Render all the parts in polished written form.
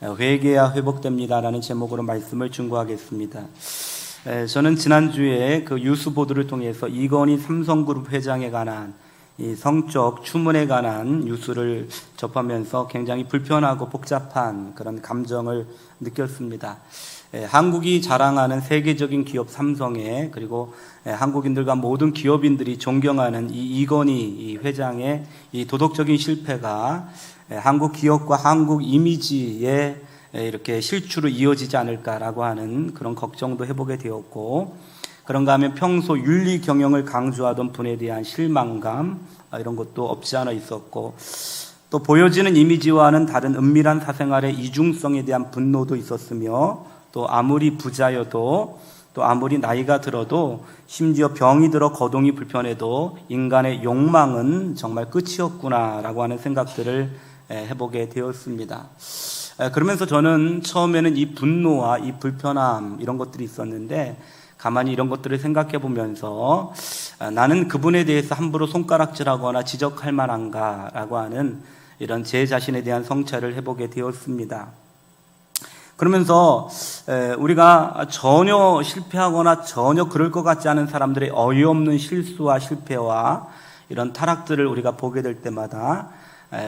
회개야 회복됩니다라는 제목으로 말씀을 준구하겠습니다. 저는 지난주에 그 뉴스 보도를 통해서 이건희 삼성그룹 회장에 관한 이 성적 추문에 관한 뉴스를 접하면서 굉장히 불편하고 복잡한 그런 감정을 느꼈습니다. 한국이 자랑하는 세계적인 기업 삼성에, 그리고 한국인들과 모든 기업인들이 존경하는 이 이건희 회장의 이 도덕적인 실패가 한국 기업과 한국 이미지에 이렇게 실추로 이어지지 않을까라고 하는 그런 걱정도 해보게 되었고, 그런가 하면 평소 윤리 경영을 강조하던 분에 대한 실망감, 이런 것도 없지 않아 있었고, 또 보여지는 이미지와는 다른 은밀한 사생활의 이중성에 대한 분노도 있었으며, 또 아무리 부자여도, 또 아무리 나이가 들어도, 심지어 병이 들어 거동이 불편해도 인간의 욕망은 정말 끝이 없구나라고 하는 생각들을 해보게 되었습니다. 그러면서 저는 처음에는 이 분노와 이 불편함, 이런 것들이 있었는데, 가만히 이런 것들을 생각해 보면서 나는 그분에 대해서 함부로 손가락질하거나 지적할 만한가 라고 하는 이런 제 자신에 대한 성찰을 해보게 되었습니다. 그러면서 우리가 전혀 실패하거나 전혀 그럴 것 같지 않은 사람들의 어이없는 실수와 실패와 이런 타락들을 우리가 보게 될 때마다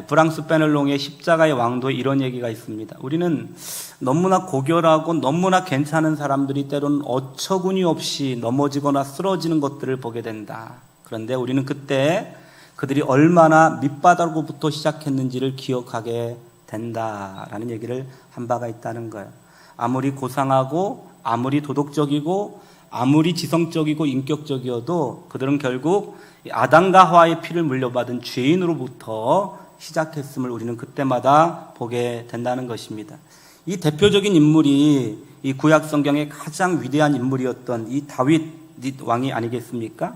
프랑스 페넬롱의 십자가의 왕도에 이런 얘기가 있습니다. 우리는 너무나 고결하고 너무나 괜찮은 사람들이 때로는 어처구니 없이 넘어지거나 쓰러지는 것들을 보게 된다. 그런데 우리는 그때 그들이 얼마나 밑바닥으로부터 시작했는지를 기억하게 된다라는 얘기를 한 바가 있다는 거예요. 아무리 고상하고 아무리 도덕적이고 아무리 지성적이고 인격적이어도 그들은 결국 아담과 하와의 피를 물려받은 죄인으로부터 시작했음을 우리는 그때마다 보게 된다는 것입니다. 이 대표적인 인물이 이 구약 성경의 가장 위대한 인물이었던 이 다윗 왕이 아니겠습니까?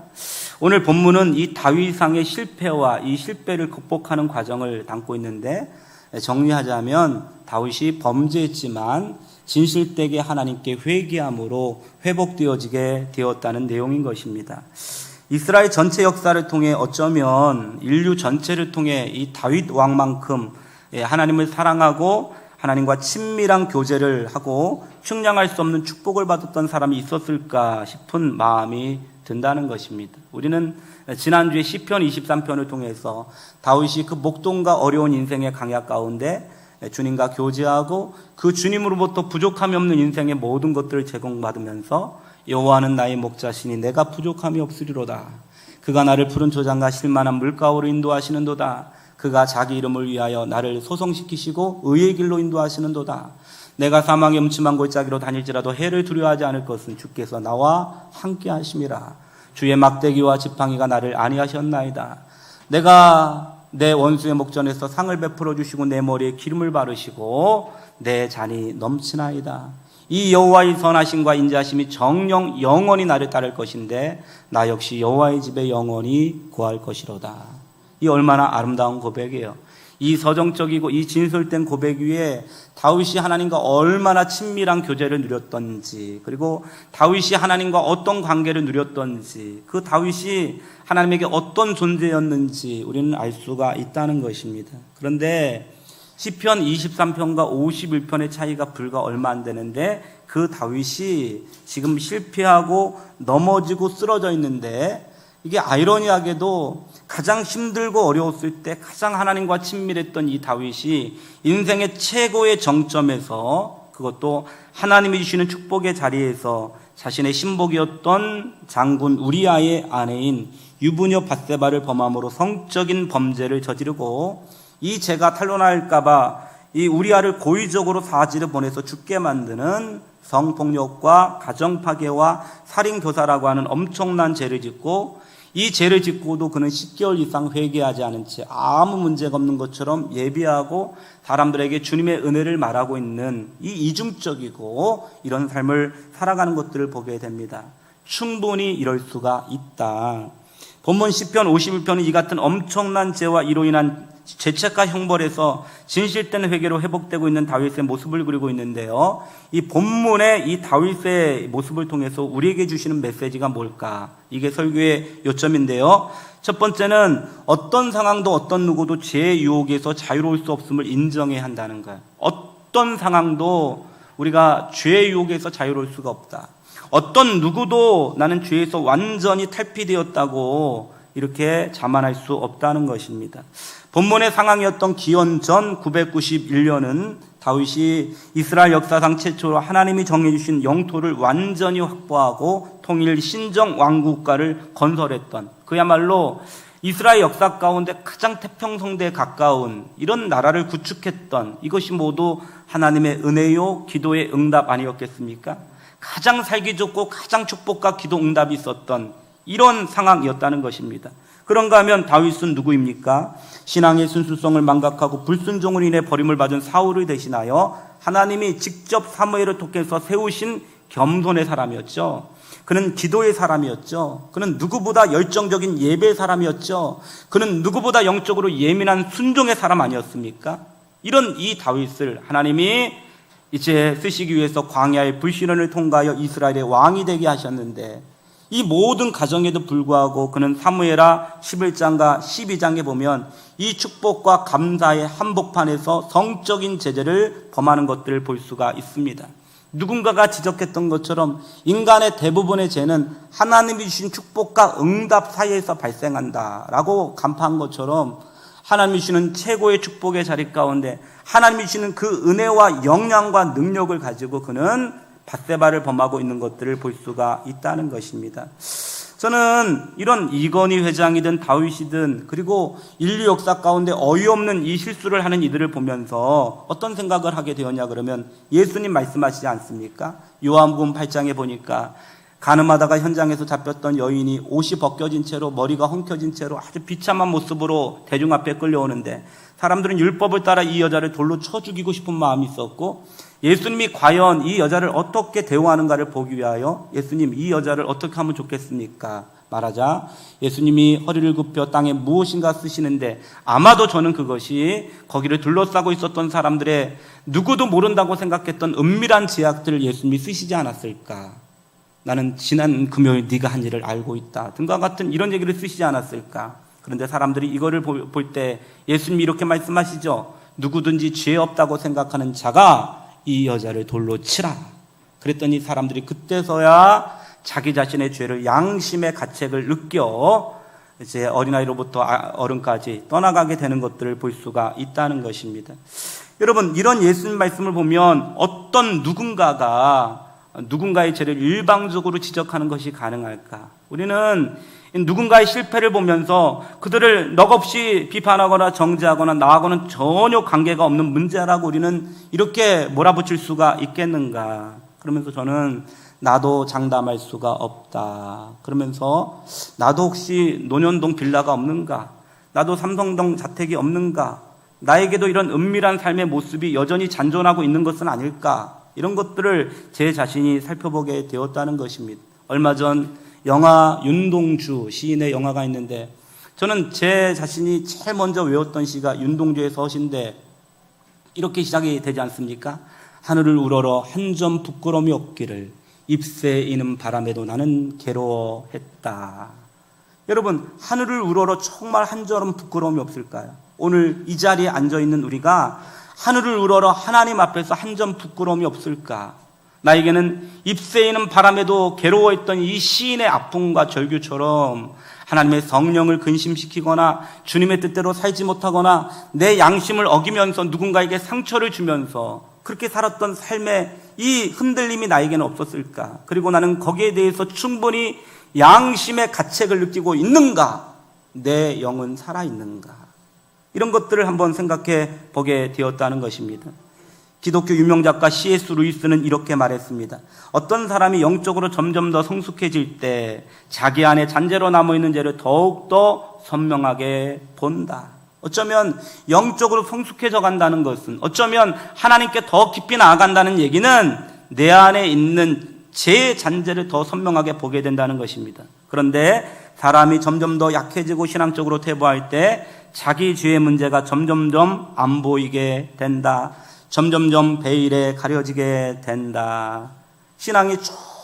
오늘 본문은 이 다윗왕의 실패와 이 실패를 극복하는 과정을 담고 있는데, 정리하자면 다윗이 범죄했지만 진실되게 하나님께 회개함으로 회복되어지게 되었다는 내용인 것입니다. 이스라엘 전체 역사를 통해 어쩌면 인류 전체를 통해 이 다윗 왕만큼 하나님을 사랑하고 하나님과 친밀한 교제를 하고 측량할 수 없는 축복을 받았던 사람이 있었을까 싶은 마음이 든다는 것입니다. 우리는 지난주에 시편 23편을 통해서 다윗이 그 목동과 어려운 인생의 강약 가운데 주님과 교제하고 그 주님으로부터 부족함이 없는 인생의 모든 것들을 제공받으면서 여호와는 나의 목자시니 내가 부족함이 없으리로다. 그가 나를 푸른 조장과 실만한 물가로 인도하시는도다. 그가 자기 이름을 위하여 나를 소성시키시고 의의 길로 인도하시는도다. 내가 사망의 음침한 골짜기로 다닐지라도 해를 두려워하지 않을 것은 주께서 나와 함께 하심이라. 주의 막대기와 지팡이가 나를 안위하셨나이다. 내가 내 원수의 목전에서 상을 베풀어 주시고 내 머리에 기름을 바르시고 내 잔이 넘치나이다. 이 여호와의 선하심과 인자하심이 정령 영원히 나를 따를 것인데 나 역시 여호와의 집에 영원히 거할 것이로다. 이 얼마나 아름다운 고백이에요. 이 서정적이고 이 진솔된 고백 위에 다윗이 하나님과 얼마나 친밀한 교제를 누렸던지, 그리고 다윗이 하나님과 어떤 관계를 누렸던지, 그 다윗이 하나님에게 어떤 존재였는지 우리는 알 수가 있다는 것입니다. 그런데 시편 23편과 51편의 차이가 불과 얼마 안 되는데 그 다윗이 지금 실패하고 넘어지고 쓰러져 있는데, 이게 아이러니하게도 가장 힘들고 어려웠을 때 가장 하나님과 친밀했던 이 다윗이 인생의 최고의 정점에서, 그것도 하나님이 주시는 축복의 자리에서 자신의 신복이었던 장군 우리아의 아내인 유부녀 밧세바를 범함으로 성적인 범죄를 저지르고, 이 죄가 탄로날까봐 이 우리아를 고의적으로 사지를 보내서 죽게 만드는 성폭력과 가정파괴와 살인교사라고 하는 엄청난 죄를 짓고, 이 죄를 짓고도 그는 10개월 이상 회개하지 않은 채 아무 문제가 없는 것처럼 예비하고 사람들에게 주님의 은혜를 말하고 있는 이 이중적이고 이런 삶을 살아가는 것들을 보게 됩니다. 충분히 이럴 수가 있다. 본문 시편 51편은 이 같은 엄청난 죄와 이로 인한 죄책과 형벌에서 진실된 회개로 회복되고 있는 다윗의 모습을 그리고 있는데요. 이 본문의 이 다윗의 모습을 통해서 우리에게 주시는 메시지가 뭘까? 이게 설교의 요점인데요. 첫 번째는 어떤 상황도 어떤 누구도 죄의 유혹에서 자유로울 수 없음을 인정해야 한다는 거예요. 어떤 상황도 우리가 죄의 유혹에서 자유로울 수가 없다. 어떤 누구도 나는 죄에서 완전히 탈피되었다고 이렇게 자만할 수 없다는 것입니다. 본문의 상황이었던 기원전 991년은 다윗이 이스라엘 역사상 최초로 하나님이 정해주신 영토를 완전히 확보하고 통일 신정 왕국가를 건설했던, 그야말로 이스라엘 역사 가운데 가장 태평성대에 가까운 이런 나라를 구축했던, 이것이 모두 하나님의 은혜요 기도의 응답 아니었겠습니까? 가장 살기 좋고 가장 축복과 기도 응답이 있었던 이런 상황이었다는 것입니다. 그런가 하면 다윗은 누구입니까? 신앙의 순수성을 망각하고 불순종으로 인해 버림을 받은 사울을 대신하여 하나님이 직접 사무엘을 통해서 세우신 겸손의 사람이었죠. 그는 기도의 사람이었죠. 그는 누구보다 열정적인 예배의 사람이었죠. 그는 누구보다 영적으로 예민한 순종의 사람 아니었습니까? 이런 이 다윗을 하나님이 이제 쓰시기 위해서 광야의 불시론을 통과하여 이스라엘의 왕이 되게 하셨는데, 이 모든 과정에도 불구하고 그는 사무엘하 11장과 12장에 보면 이 축복과 감사의 한복판에서 성적인 제재를 범하는 것들을 볼 수가 있습니다. 누군가가 지적했던 것처럼 인간의 대부분의 죄는 하나님이 주신 축복과 응답 사이에서 발생한다라고 간파한 것처럼, 하나님이 주시는 최고의 축복의 자리 가운데 하나님이 주시는 그 은혜와 영향과 능력을 가지고 그는 밧세바를 범하고 있는 것들을 볼 수가 있다는 것입니다. 저는 이런 이건희 회장이든 다윗이든 그리고 인류 역사 가운데 어이없는 이 실수를 하는 이들을 보면서 어떤 생각을 하게 되었냐 그러면, 예수님 말씀하시지 않습니까? 요한복음 8장에 보니까 가늠하다가 현장에서 잡혔던 여인이 옷이 벗겨진 채로 머리가 헝켜진 채로 아주 비참한 모습으로 대중 앞에 끌려오는데, 사람들은 율법을 따라 이 여자를 돌로 쳐 죽이고 싶은 마음이 있었고, 예수님이 과연 이 여자를 어떻게 대우하는가를 보기 위하여 예수님, 이 여자를 어떻게 하면 좋겠습니까? 말하자 예수님이 허리를 굽혀 땅에 무엇인가 쓰시는데, 아마도 저는 그것이 거기를 둘러싸고 있었던 사람들의 누구도 모른다고 생각했던 은밀한 제약들을 예수님이 쓰시지 않았을까? 나는 지난 금요일 네가 한 일을 알고 있다 등과 같은 이런 얘기를 쓰시지 않았을까? 그런데 사람들이 이거를 볼 때 예수님이 이렇게 말씀하시죠. 누구든지 죄 없다고 생각하는 자가 이 여자를 돌로 치라. 그랬더니 사람들이 그때서야 자기 자신의 죄를, 양심의 가책을 느껴 이제 어린아이로부터 어른까지 떠나가게 되는 것들을 볼 수가 있다는 것입니다. 여러분, 이런 예수님 말씀을 보면 어떤 누군가의 죄를 일방적으로 지적하는 것이 가능할까? 우리는 누군가의 실패를 보면서 그들을 넋없이 비판하거나 정죄하거나 나하고는 전혀 관계가 없는 문제라고 우리는 이렇게 몰아붙일 수가 있겠는가? 그러면서 저는 나도 장담할 수가 없다. 그러면서 나도 혹시 논현동 빌라가 없는가? 나도 삼성동 자택이 없는가? 나에게도 이런 은밀한 삶의 모습이 여전히 잔존하고 있는 것은 아닐까? 이런 것들을 제 자신이 살펴보게 되었다는 것입니다. 얼마 전 영화 윤동주 시인의 영화가 있는데, 저는 제 자신이 제일 먼저 외웠던 시가 윤동주의 서시인데 이렇게 시작이 되지 않습니까? 하늘을 우러러 한 점 부끄러움이 없기를 잎새 이는 바람에도 나는 괴로워했다. 여러분, 하늘을 우러러 정말 한 점 부끄러움이 없을까요? 오늘 이 자리에 앉아있는 우리가 하늘을 우러러 하나님 앞에서 한 점 부끄러움이 없을까? 나에게는 잎새이는 바람에도 괴로워했던 이 시인의 아픔과 절규처럼 하나님의 성령을 근심시키거나 주님의 뜻대로 살지 못하거나 내 양심을 어기면서 누군가에게 상처를 주면서 그렇게 살았던 삶의 이 흔들림이 나에게는 없었을까? 그리고 나는 거기에 대해서 충분히 양심의 가책을 느끼고 있는가? 내 영은 살아있는가? 이런 것들을 한번 생각해 보게 되었다는 것입니다. 기독교 유명작가 C.S. 루이스는 이렇게 말했습니다. 어떤 사람이 영적으로 점점 더 성숙해질 때 자기 안에 잔재로 남아있는 죄를 더욱더 선명하게 본다. 어쩌면 영적으로 성숙해져 간다는 것은, 어쩌면 하나님께 더 깊이 나아간다는 얘기는 내 안에 있는 제 잔재를 더 선명하게 보게 된다는 것입니다. 그런데 사람이 점점 더 약해지고 신앙적으로 퇴보할 때 자기 죄의 문제가 점점점 안 보이게 된다. 점점점 베일에 가려지게 된다. 신앙이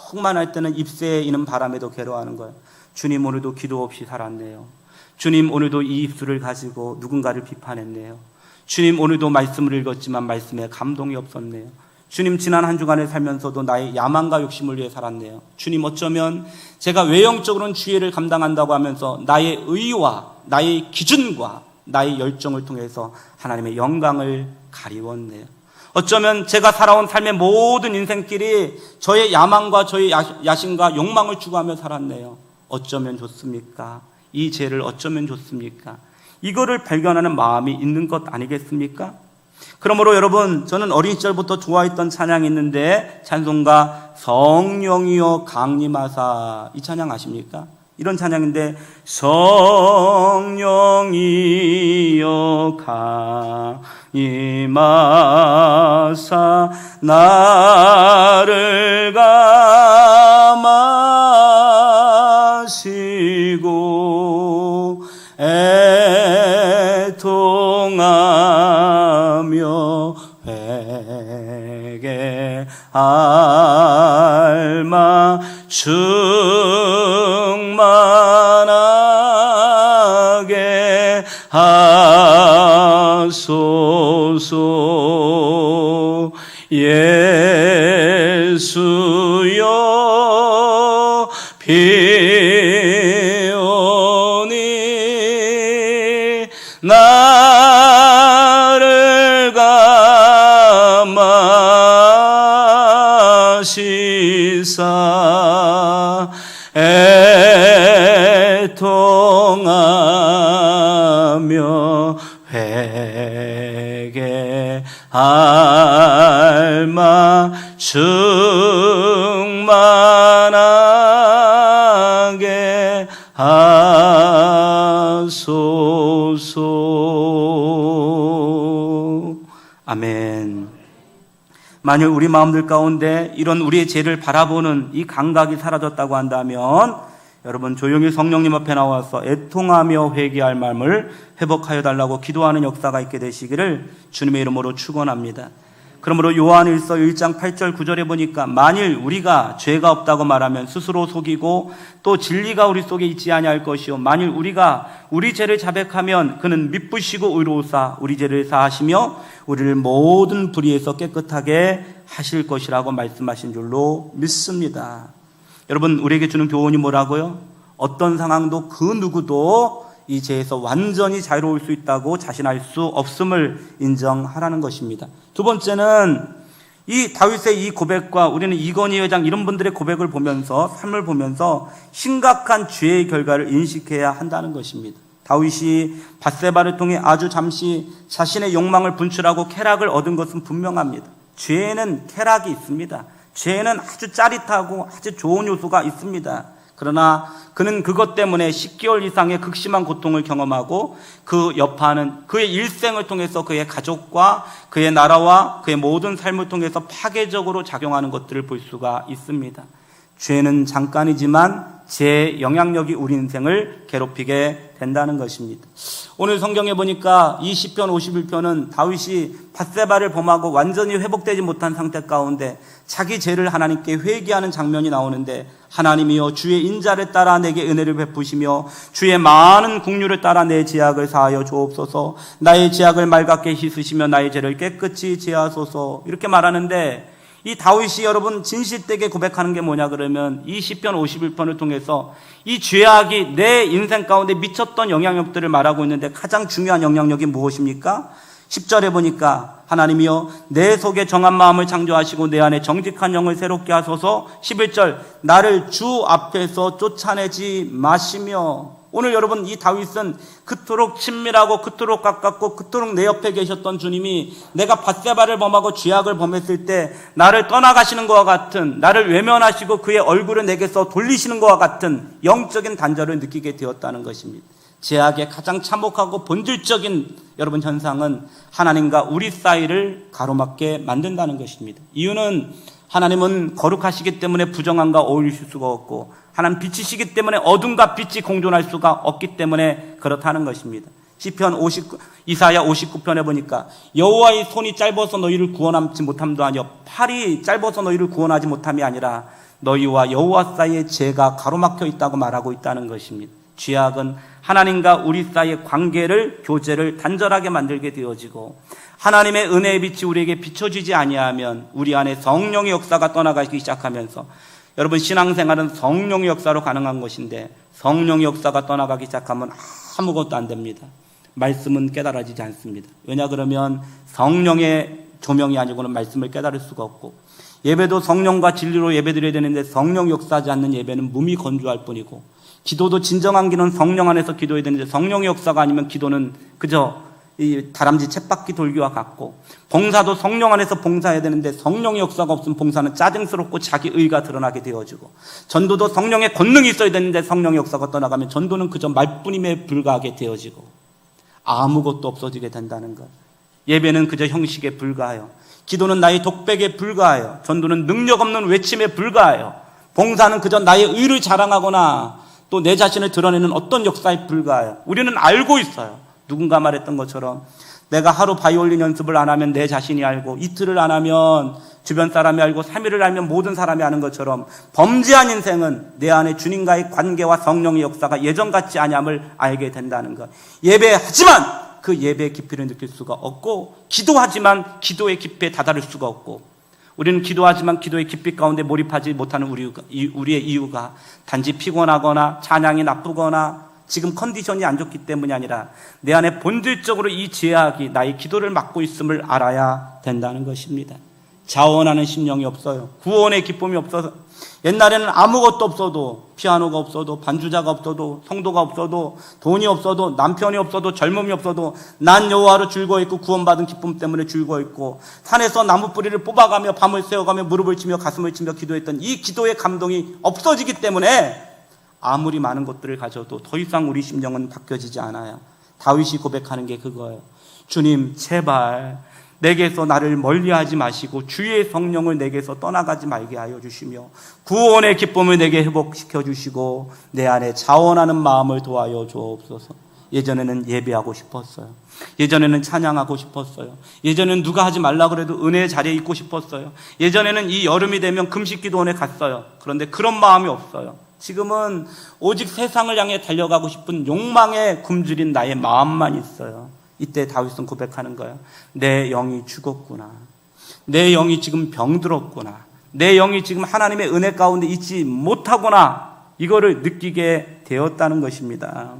충만할 때는 잎새에 이는 바람에도 괴로워하는 거예요. 주님, 오늘도 기도 없이 살았네요. 주님, 오늘도 이 입술을 가지고 누군가를 비판했네요. 주님, 오늘도 말씀을 읽었지만 말씀에 감동이 없었네요. 주님, 지난 한 주간을 살면서도 나의 야망과 욕심을 위해 살았네요. 주님, 어쩌면 제가 외형적으로는 주의를 감당한다고 하면서 나의 의와 나의 기준과 나의 열정을 통해서 하나님의 영광을 가리웠네요. 어쩌면 제가 살아온 삶의 모든 인생길이 저의 야망과 저의 야심과 욕망을 추구하며 살았네요. 어쩌면 좋습니까? 이 죄를 어쩌면 좋습니까? 이거를 발견하는 마음이 있는 것 아니겠습니까? 그러므로 여러분, 저는 어린 시절부터 좋아했던 찬양이 있는데, 찬송가 성령이여 강림하사, 이 찬양 아십니까? 이런 찬양인데, 성령이여 강림하사 나를 감하시고 애통하며 회개 알마 충만하게 하소서. 예수여 비오니 나를 감하시사 애통하며 회개 알마 충만하게 하소서. 아멘. 만일 우리 마음들 가운데 이런 우리의 죄를 바라보는 이 감각이 사라졌다고 한다면 여러분, 조용히 성령님 앞에 나와서 애통하며 회개할 마음을 회복하여 달라고 기도하는 역사가 있게 되시기를 주님의 이름으로 축원합니다. 그러므로 요한일서 1장 8절 9절에 보니까 만일 우리가 죄가 없다고 말하면 스스로 속이고 또 진리가 우리 속에 있지 아니할 것이요 만일 우리가 우리 죄를 자백하면 그는 미쁘시고 의로우사 우리 죄를 사하시며 우리를 모든 불의에서 깨끗하게 하실 것이라고 말씀하신 줄로 믿습니다. 여러분, 우리에게 주는 교훈이 뭐라고요? 어떤 상황도 그 누구도 이 죄에서 완전히 자유로울 수 있다고 자신할 수 없음을 인정하라는 것입니다. 두 번째는 이 다윗의 이 고백과 우리는 이건희 회장 이런 분들의 고백을 보면서, 삶을 보면서 심각한 죄의 결과를 인식해야 한다는 것입니다. 다윗이 밧세바를 통해 아주 잠시 자신의 욕망을 분출하고 쾌락을 얻은 것은 분명합니다. 죄에는 쾌락이 있습니다. 죄에는 아주 짜릿하고 아주 좋은 요소가 있습니다. 그러나 그는 그것 때문에 10개월 이상의 극심한 고통을 경험하고 그 여파는 그의 일생을 통해서 그의 가족과 그의 나라와 그의 모든 삶을 통해서 파괴적으로 작용하는 것들을 볼 수가 있습니다. 죄는 잠깐이지만 제 영향력이 우리 인생을 괴롭히게 된다는 것입니다. 오늘 성경에 보니까 이 시편 51편은 다윗이 밧세바를 범하고 완전히 회복되지 못한 상태 가운데 자기 죄를 하나님께 회개하는 장면이 나오는데, 하나님이여 주의 인자를 따라 내게 은혜를 베푸시며 주의 많은 긍휼을 따라 내 죄악을 사하여 주옵소서. 나의 죄악을 맑게 씻으시며 나의 죄를 깨끗이 제하소서. 이렇게 말하는데, 이 다윗이 여러분 진실되게 고백하는 게 뭐냐 그러면 이 시편 51편을 통해서 이 죄악이 내 인생 가운데 미쳤던 영향력들을 말하고 있는데, 가장 중요한 영향력이 무엇입니까? 10절에 보니까 하나님이여 내 속에 정한 마음을 창조하시고 내 안에 정직한 영을 새롭게 하소서. 11절 나를 주 앞에서 쫓아내지 마시며. 오늘 여러분, 이 다윗은 그토록 친밀하고 그토록 가깝고 그토록 내 옆에 계셨던 주님이 내가 밧세바를 범하고 죄악을 범했을 때 나를 떠나가시는 것과 같은, 나를 외면하시고 그의 얼굴을 내게서 돌리시는 것과 같은 영적인 단절을 느끼게 되었다는 것입니다. 죄악의 가장 참혹하고 본질적인 여러분 현상은 하나님과 우리 사이를 가로막게 만든다는 것입니다. 이유는 하나님은 거룩하시기 때문에 부정함과 어울리실 수가 없고, 하나님 빛이시기 때문에 어둠과 빛이 공존할 수가 없기 때문에 그렇다는 것입니다. 시편 이사야 59편에 보니까 여호와의 손이 짧아서 너희를 구원하지 못함도 아니요 팔이 짧아서 너희를 구원하지 못함이 아니라 너희와 여호와 사이에 죄가 가로막혀 있다고 말하고 있다는 것입니다. 죄악은 하나님과 우리 사이의 관계를, 교제를 단절하게 만들게 되어지고, 하나님의 은혜의 빛이 우리에게 비춰지지 아니하면 우리 안에 성령의 역사가 떠나가기 시작하면서, 여러분 신앙생활은 성령의 역사로 가능한 것인데 성령의 역사가 떠나가기 시작하면 아무것도 안 됩니다. 말씀은 깨달아지지 않습니다. 왜냐 그러면 성령의 조명이 아니고는 말씀을 깨달을 수가 없고, 예배도 성령과 진리로 예배드려야 되는데 성령 역사하지 않는 예배는 몸이 건조할 뿐이고, 기도도 진정한 기도는 성령 안에서 기도해야 되는데 성령의 역사가 아니면 기도는 그저 이 다람쥐 쳇바퀴 돌기와 같고, 봉사도 성령 안에서 봉사해야 되는데 성령의 역사가 없으면 봉사는 짜증스럽고 자기 의가 드러나게 되어지고, 전도도 성령의 권능이 있어야 되는데 성령의 역사가 떠나가면 전도는 그저 말뿐임에 불과하게 되어지고 아무것도 없어지게 된다는 것. 예배는 그저 형식에 불과하여, 기도는 나의 독백에 불과하여, 전도는 능력 없는 외침에 불과하여, 봉사는 그저 나의 의를 자랑하거나 또 내 자신을 드러내는 어떤 역사에 불과하여, 우리는 알고 있어요. 누군가 말했던 것처럼 내가 하루 바이올린 연습을 안 하면 내 자신이 알고, 이틀을 안 하면 주변 사람이 알고, 3일을 알면 모든 사람이 아는 것처럼 범죄한 인생은 내 안에 주님과의 관계와 성령의 역사가 예전 같지 아니함을 알게 된다는 것. 예배하지만 그 예배의 깊이를 느낄 수가 없고, 기도하지만 기도의 깊이에 다다를 수가 없고, 우리는 기도하지만 기도의 깊이 가운데 몰입하지 못하는 우리의 이유가 단지 피곤하거나 찬양이 나쁘거나 지금 컨디션이 안 좋기 때문이 아니라 내 안에 본질적으로 이 죄악이 나의 기도를 막고 있음을 알아야 된다는 것입니다. 자원하는 심령이 없어요. 구원의 기쁨이 없어서, 옛날에는 아무것도 없어도, 피아노가 없어도, 반주자가 없어도, 성도가 없어도, 돈이 없어도, 남편이 없어도, 젊음이 없어도 난 여호와로 즐거워했고 구원받은 기쁨 때문에 즐거워했고, 산에서 나무 뿌리를 뽑아가며 밤을 새워가며 무릎을 치며 가슴을 치며 기도했던 이 기도의 감동이 없어지기 때문에 아무리 많은 것들을 가져도 더 이상 우리 심령은 바뀌어지지 않아요. 다윗이 고백하는 게 그거예요. 주님 제발 내게서 나를 멀리하지 마시고 주의 성령을 내게서 떠나가지 말게 하여 주시며 구원의 기쁨을 내게 회복시켜 주시고 내 안에 자원하는 마음을 도와여 주옵소서. 예전에는 예배하고 싶었어요. 예전에는 찬양하고 싶었어요. 예전에는 누가 하지 말라 그래도 은혜의 자리에 있고 싶었어요. 예전에는 이 여름이 되면 금식기도원에 갔어요. 그런데 그런 마음이 없어요. 지금은 오직 세상을 향해 달려가고 싶은 욕망에 굶주린 나의 마음만 있어요. 이때 다윗은 고백하는 거예요. 내 영이 죽었구나. 내 영이 지금 병들었구나. 내 영이 지금 하나님의 은혜 가운데 있지 못하구나. 이거를 느끼게 되었다는 것입니다.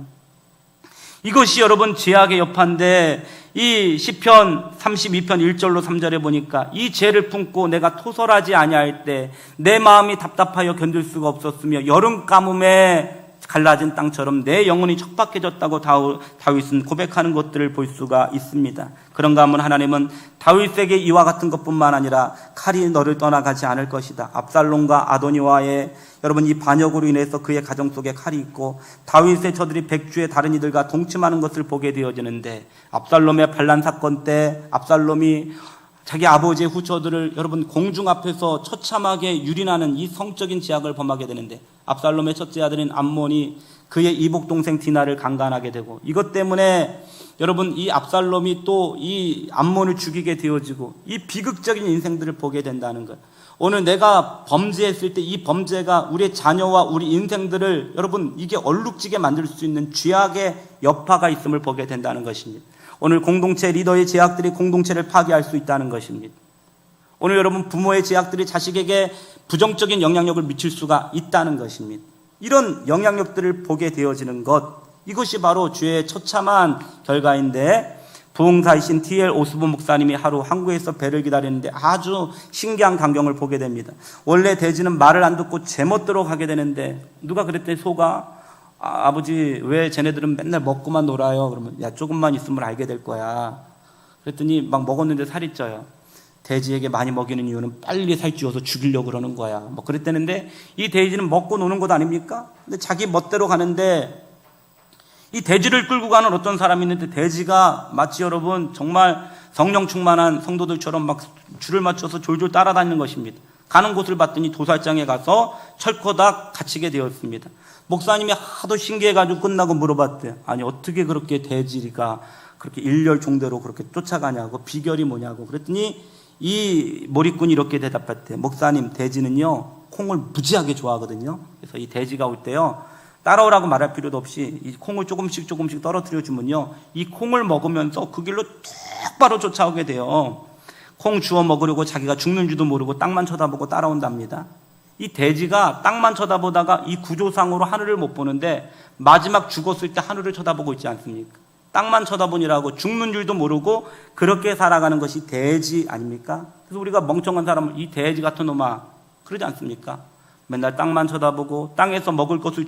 이것이 여러분 죄악의 여파인데, 이 시편 32편 1절로 3절에 보니까 이 죄를 품고 내가 토설하지 아니할 때 내 마음이 답답하여 견딜 수가 없었으며 여름 가뭄에 갈라진 땅처럼 내 영혼이 척박해졌다고 다윗은 고백하는 것들을 볼 수가 있습니다. 그런가 하면 하나님은 다윗에게 이와 같은 것뿐만 아니라 칼이 너를 떠나가지 않을 것이다. 압살롬과 아도니와의 여러분 이 반역으로 인해서 그의 가정 속에 칼이 있고 다윗의 저들이 백주의 다른 이들과 동침하는 것을 보게 되어지는데, 압살롬의 반란 사건 때 압살롬이 자기 아버지의 후처들을 여러분 공중 앞에서 처참하게 유린하는 이 성적인 죄악을 범하게 되는데, 압살롬의 첫째 아들인 암몬이 그의 이복 동생 디나를 강간하게 되고, 이것 때문에 여러분 이 압살롬이 또 이 암몬을 죽이게 되어지고 이 비극적인 인생들을 보게 된다는 거예요. 오늘 내가 범죄했을 때 이 범죄가 우리의 자녀와 우리 인생들을 여러분 이게 얼룩지게 만들 수 있는 죄악의 여파가 있음을 보게 된다는 것입니다. 오늘 공동체 리더의 죄악들이 공동체를 파괴할 수 있다는 것입니다. 오늘 여러분 부모의 죄악들이 자식에게 부정적인 영향력을 미칠 수가 있다는 것입니다. 이런 영향력들을 보게 되어지는 것, 이것이 바로 죄의 처참한 결과인데, 부흥사이신 T.L. 오스본 목사님이 하루 항구에서 배를 기다리는데 아주 신기한 광경을 보게 됩니다. 원래 돼지는 말을 안 듣고 제멋대로 가게 되는데, 누가 그랬더니 소가 아버지 왜 쟤네들은 맨날 먹고만 놀아요? 그러면 야 조금만 있으면 알게 될 거야. 그랬더니 막 먹었는데 살이 쪄요. 돼지에게 많이 먹이는 이유는 빨리 살찌워서 죽이려고 그러는 거야. 뭐 그랬다는데, 이 돼지는 먹고 노는 것 아닙니까? 근데 자기 멋대로 가는데, 이 돼지를 끌고 가는 어떤 사람이 있는데, 돼지가 마치 여러분 정말 성령 충만한 성도들처럼 막 줄을 맞춰서 졸졸 따라다니는 것입니다. 가는 곳을 봤더니 도살장에 가서 철커닥 갇히게 되었습니다. 목사님이 하도 신기해가지고 끝나고 물어봤대요. 아니 어떻게 그렇게 돼지가 그렇게 일렬종대로 그렇게 쫓아가냐고, 비결이 뭐냐고. 그랬더니 이 몰입꾼이 이렇게 대답했대요. 목사님, 돼지는요 콩을 무지하게 좋아하거든요. 그래서 이 돼지가 올 때요 따라오라고 말할 필요도 없이 이 콩을 조금씩 떨어뜨려 주면요, 이 콩을 먹으면서 그 길로 똑바로 쫓아오게 돼요. 콩 주워 먹으려고 자기가 죽는 줄도 모르고 땅만 쳐다보고 따라온답니다. 이 돼지가 땅만 쳐다보다가 이 구조상으로 하늘을 못 보는데 마지막 죽었을 때 하늘을 쳐다보고 있지 않습니까? 땅만 쳐다보니라고 죽는 줄도 모르고 그렇게 살아가는 것이 돼지 아닙니까? 그래서 우리가 멍청한 사람은 이 돼지 같은 놈아 그러지 않습니까? 맨날 땅만 쳐다보고 땅에서 먹을 것을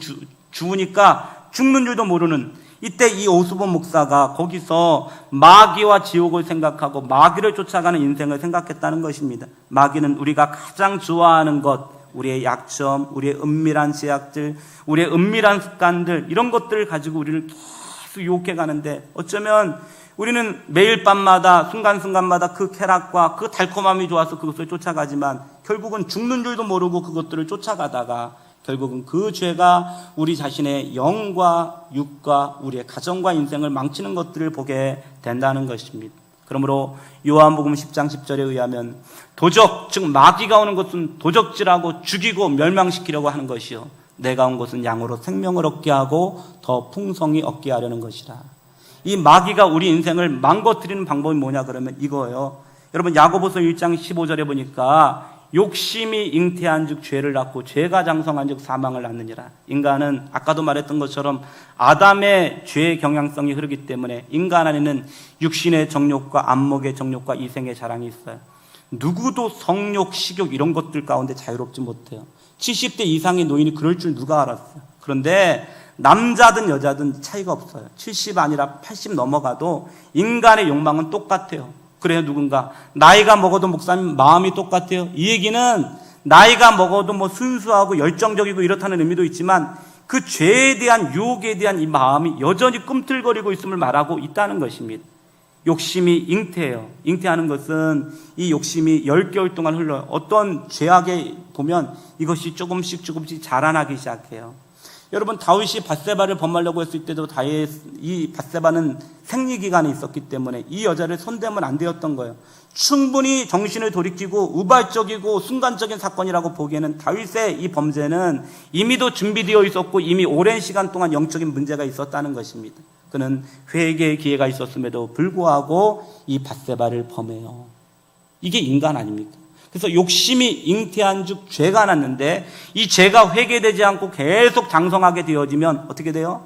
주우니까 죽는 줄도 모르는, 이때 이 오스본 목사가 거기서 마귀와 지옥을 생각하고 마귀를 쫓아가는 인생을 생각했다는 것입니다. 마귀는 우리가 가장 좋아하는 것, 우리의 약점, 우리의 은밀한 제약들, 우리의 은밀한 습관들, 이런 것들을 가지고 우리를 계속 유혹해 가는데, 어쩌면 우리는 매일 밤마다 순간순간마다 그 쾌락과 그 달콤함이 좋아서 그것을 쫓아가지만 결국은 죽는 줄도 모르고 그것들을 쫓아가다가 결국은 그 죄가 우리 자신의 영과 육과 우리의 가정과 인생을 망치는 것들을 보게 된다는 것입니다. 그러므로 요한복음 10장 10절에 의하면 도적, 즉 마귀가 오는 것은 도적질하고 죽이고 멸망시키려고 하는 것이요, 내가 온 것은 양으로 생명을 얻게 하고 더 풍성히 얻게 하려는 것이라. 이 마귀가 우리 인생을 망가뜨리는 방법이 뭐냐 그러면 이거예요. 여러분 야고보서 1장 15절에 보니까 욕심이 잉태한 즉 죄를 낳고 죄가 장성한 즉 사망을 낳느니라. 인간은 아까도 말했던 것처럼 아담의 죄의 경향성이 흐르기 때문에 인간 안에는 육신의 정욕과 안목의 정욕과 이생의 자랑이 있어요. 누구도 성욕, 식욕 이런 것들 가운데 자유롭지 못해요. 70대 이상의 노인이 그럴 줄 누가 알았어요. 그런데 남자든 여자든 차이가 없어요. 70 아니라 80 넘어가도 인간의 욕망은 똑같아요. 그래요. 누군가 나이가 먹어도 목사님 마음이 똑같아요. 이 얘기는 나이가 먹어도 뭐 순수하고 열정적이고 이렇다는 의미도 있지만 그 죄에 대한 유혹에 대한 이 마음이 여전히 꿈틀거리고 있음을 말하고 있다는 것입니다. 욕심이 잉태해요. 잉태하는 것은 이 욕심이 10개월 동안 흘러요. 어떤 죄악에 보면 이것이 조금씩 자라나기 시작해요. 여러분 다윗이 밧세바를 범하려고 했을 때도 이 밧세바는 생리기간이 있었기 때문에 이 여자를 손대면 안 되었던 거예요. 충분히 정신을 돌이키고 우발적이고 순간적인 사건이라고 보기에는 다윗의 이 범죄는 이미도 준비되어 있었고 이미 오랜 시간 동안 영적인 문제가 있었다는 것입니다. 그는 회개의 기회가 있었음에도 불구하고 이 밧세바를 범해요. 이게 인간 아닙니까? 그래서 욕심이 잉태한 즉 죄가 났는데 이 죄가 회개되지 않고 계속 장성하게 되어지면 어떻게 돼요?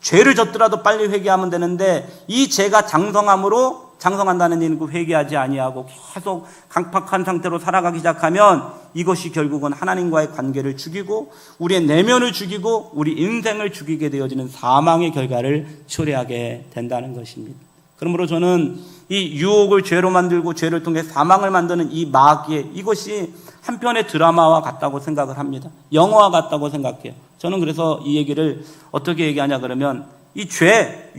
죄를 졌더라도 빨리 회개하면 되는데 이 죄가 장성한다는 얘기는 회개하지 아니하고 계속 강팍한 상태로 살아가기 시작하면 이것이 결국은 하나님과의 관계를 죽이고 우리의 내면을 죽이고 우리 인생을 죽이게 되어지는 사망의 결과를 초래하게 된다는 것입니다. 그러므로 저는 이 유혹을 죄로 만들고 죄를 통해 사망을 만드는 이 마귀의 이것이 한편의 드라마와 같다고 생각을 합니다. 영화와 같다고 생각해요. 저는 그래서 이 얘기를 어떻게 얘기하냐 그러면 이 죄,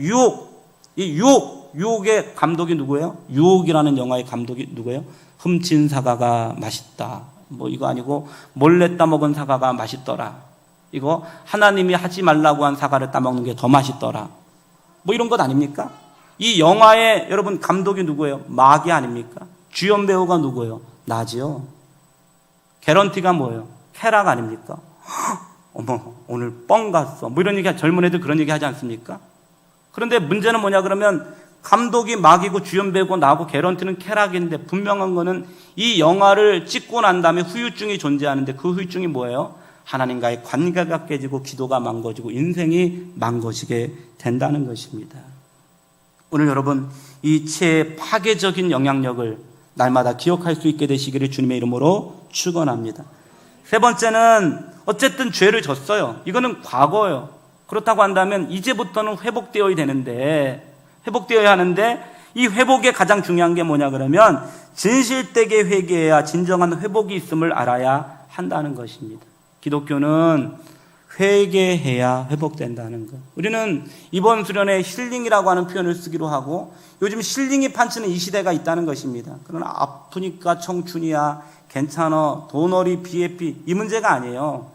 유혹의 감독이 누구예요? 유혹이라는 영화의 감독이 누구예요? 훔친 사과가 맛있다. 뭐 이거 아니고 몰래 따먹은 사과가 맛있더라. 이거 하나님이 하지 말라고 한 사과를 따먹는 게 더 맛있더라. 뭐 이런 것 아닙니까? 이 영화의 여러분 감독이 누구예요? 마귀 아닙니까? 주연 배우가 누구예요? 나지요. 개런티가 뭐예요? 쾌락 아닙니까? 어머 오늘 뻥 갔어. 뭐 이런 얘기 젊은 애들 그런 얘기 하지 않습니까? 그런데 문제는 뭐냐 그러면 감독이 마귀고 주연 배우고 나하고 개런티는 쾌락인데 분명한 거는 이 영화를 찍고 난 다음에 후유증이 존재하는데 그 후유증이 뭐예요? 하나님과의 관계가 깨지고 기도가 망가지고 인생이 망가지게 된다는 것입니다. 오늘 여러분 이 죄의 파괴적인 영향력을 날마다 기억할 수 있게 되시기를 주님의 이름으로 축원합니다. 세 번째는 어쨌든 죄를 졌어요. 이거는 과거예요. 그렇다고 한다면 이제부터는 회복되어야 되는데 회복되어야 하는데 이 회복의 가장 중요한 게 뭐냐 그러면 진실되게 회개해야 진정한 회복이 있음을 알아야 한다는 것입니다. 기독교는 회개해야 회복된다는 것. 우리는 이번 수련회 힐링이라고 하는 표현을 쓰기로 하고 요즘 힐링이 판치는 이 시대가 있다는 것입니다. 그러나 아프니까 청춘이야, 괜찮아, 돈벌이, BFP 이 문제가 아니에요.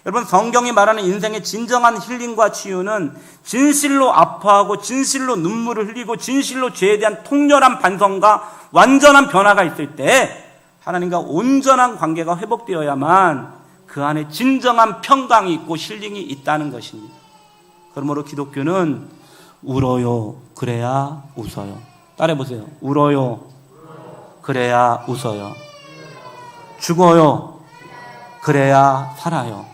여러분 성경이 말하는 인생의 진정한 힐링과 치유는 진실로 아파하고 진실로 눈물을 흘리고 진실로 죄에 대한 통렬한 반성과 완전한 변화가 있을 때 하나님과 온전한 관계가 회복되어야만 그 그 안에 진정한 평강이 있고 힐링이 있다는 것입니다. 그러므로 기독교는 울어요, 그래야 웃어요. 따라해보세요. 울어요, 그래야 웃어요. 죽어요, 그래야 살아요.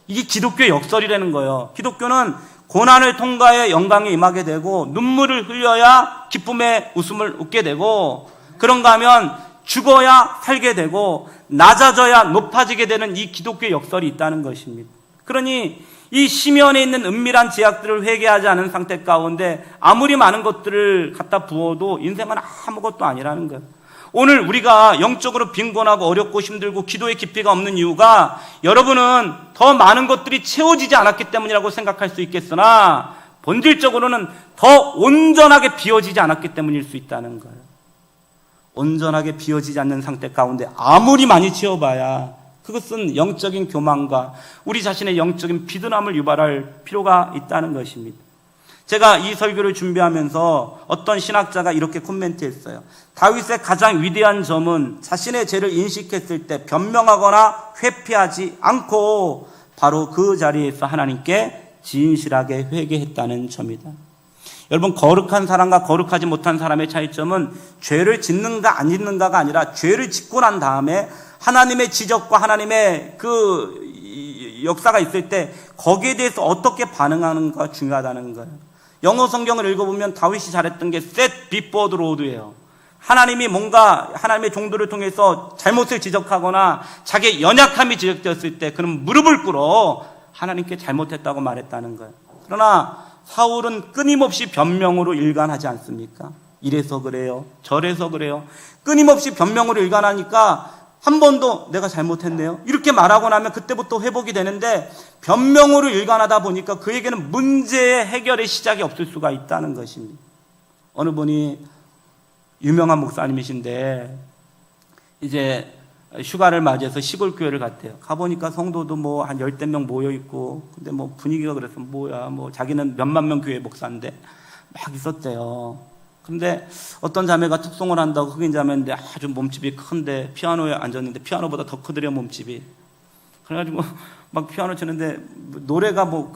이게 기독교의 역설이라는 거예요. 기독교는 고난을 통과해 영광에 임하게 되고, 눈물을 흘려야 기쁨의 웃음을 웃게 되고, 그런가 하면 죽어야 살게 되고 낮아져야 높아지게 되는 이 기독교의 역설이 있다는 것입니다. 그러니 이 심연에 있는 은밀한 제약들을 회개하지 않은 상태 가운데 아무리 많은 것들을 갖다 부어도 인생은 아무것도 아니라는 거예요. 오늘 우리가 영적으로 빈곤하고 어렵고 힘들고 기도의 깊이가 없는 이유가 여러분은 더 많은 것들이 채워지지 않았기 때문이라고 생각할 수 있겠으나 본질적으로는 더 온전하게 비워지지 않았기 때문일 수 있다는 거예요. 온전하게 비워지지 않는 상태 가운데 아무리 많이 채워봐야 그것은 영적인 교만과 우리 자신의 영적인 비둔함을 유발할 필요가 있다는 것입니다. 제가 이 설교를 준비하면서 어떤 신학자가 이렇게 코멘트했어요. 다윗의 가장 위대한 점은 자신의 죄를 인식했을 때 변명하거나 회피하지 않고 바로 그 자리에서 하나님께 진실하게 회개했다는 점이다. 여러분, 거룩한 사람과 거룩하지 못한 사람의 차이점은 죄를 짓는가 안 짓는가가 아니라 죄를 짓고 난 다음에 하나님의 지적과 하나님의 그 역사가 있을 때 거기에 대해서 어떻게 반응하는가 중요하다는 거예요. 영어 성경을 읽어보면 다윗이 잘했던 게 set before the Lord예요. 하나님이 뭔가 하나님의 종들을 통해서 잘못을 지적하거나 자기의 연약함이 지적되었을 때 그는 무릎을 꿇어 하나님께 잘못했다고 말했다는 거예요. 그러나 사울은 끊임없이 변명으로 일관하지 않습니까? 이래서 그래요, 저래서 그래요. 끊임없이 변명으로 일관하니까 한 번도 내가 잘못했네요 이렇게 말하고 나면 그때부터 회복이 되는데, 변명으로 일관하다 보니까 그에게는 문제의 해결의 시작이 없을 수가 있다는 것입니다. 어느 분이 유명한 목사님이신데 이제 휴가를 맞이해서 시골 교회를 갔대요. 가보니까 성도도 뭐 한 10대 명 모여있고, 근데 뭐 분위기가 그래서 뭐야, 뭐 자기는 몇만 명 교회 목사인데 막 있었대요. 근데 어떤 자매가 특송을 한다고, 흑인 자매인데 아주 몸집이 큰데 피아노에 앉았는데 피아노보다 더 크더래요, 몸집이. 그래가지고 막 피아노 치는데 노래가 뭐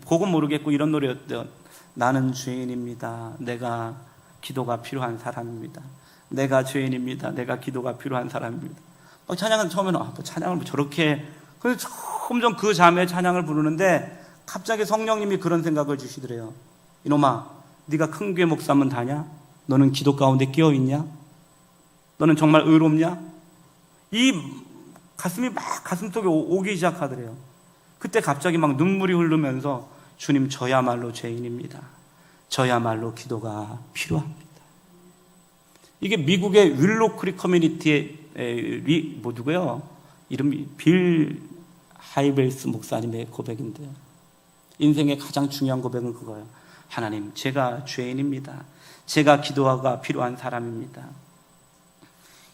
곡은 모르겠고 이런 노래였대요. 나는 죄인입니다. 내가 기도가 필요한 사람입니다. 내가 죄인입니다. 내가 기도가 필요한 사람입니다. 찬양은 처음에는 찬양을 저렇게, 그래서 점점 그 자매의 찬양을 부르는데 갑자기 성령님이 그런 생각을 주시더래요. 이놈아, 네가 큰 교회 목사면 다냐? 너는 기도 가운데 끼어있냐? 너는 정말 의롭냐? 이 가슴이 막 가슴속에 오기 시작하더래요. 그때 갑자기 막 눈물이 흐르면서 주님, 저야말로 죄인입니다. 저야말로 기도가 필요합니다. 이게 미국의 윌로 크릭 커뮤니티의 누구요? 이름이 빌 하이벨스 목사님의 고백인데요. 인생의 가장 중요한 고백은 그거예요. 하나님, 제가 죄인입니다. 제가 기도가 필요한 사람입니다.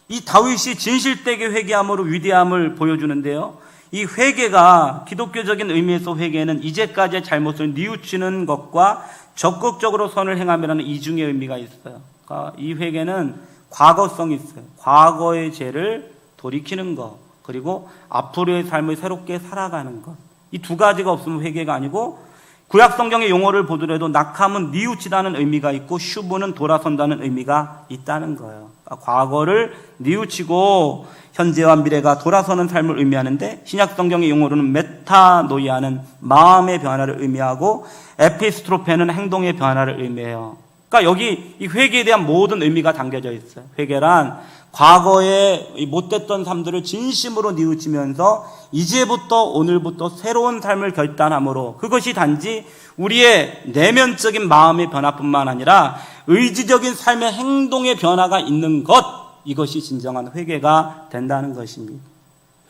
이 다윗이 진실되게 회개함으로 위대함을 보여주는데요. 이 회개가 기독교적인 의미에서 회개는 이제까지의 잘못을 뉘우치는 것과 적극적으로 선을 행함이라는 이중의 의미가 있어요. 그러니까 이 회개는 과거성이 있어요. 과거의 죄를 돌이키는 것, 그리고 앞으로의 삶을 새롭게 살아가는 것. 이 두 가지가 없으면 회개가 아니고, 구약 성경의 용어를 보더라도 낙함은 뉘우치다는 의미가 있고 슈브는 돌아선다는 의미가 있다는 거예요. 그러니까 과거를 뉘우치고 현재와 미래가 돌아서는 삶을 의미하는데, 신약 성경의 용어로는 메타노이아는 마음의 변화를 의미하고 에피스트로페는 행동의 변화를 의미해요. 그러니까 여기 이 회개에 대한 모든 의미가 담겨져 있어요. 회개란 과거에 못됐던 삶들을 진심으로 뉘우치면서 이제부터 오늘부터 새로운 삶을 결단함으로, 그것이 단지 우리의 내면적인 마음의 변화뿐만 아니라 의지적인 삶의 행동의 변화가 있는 것, 이것이 진정한 회개가 된다는 것입니다.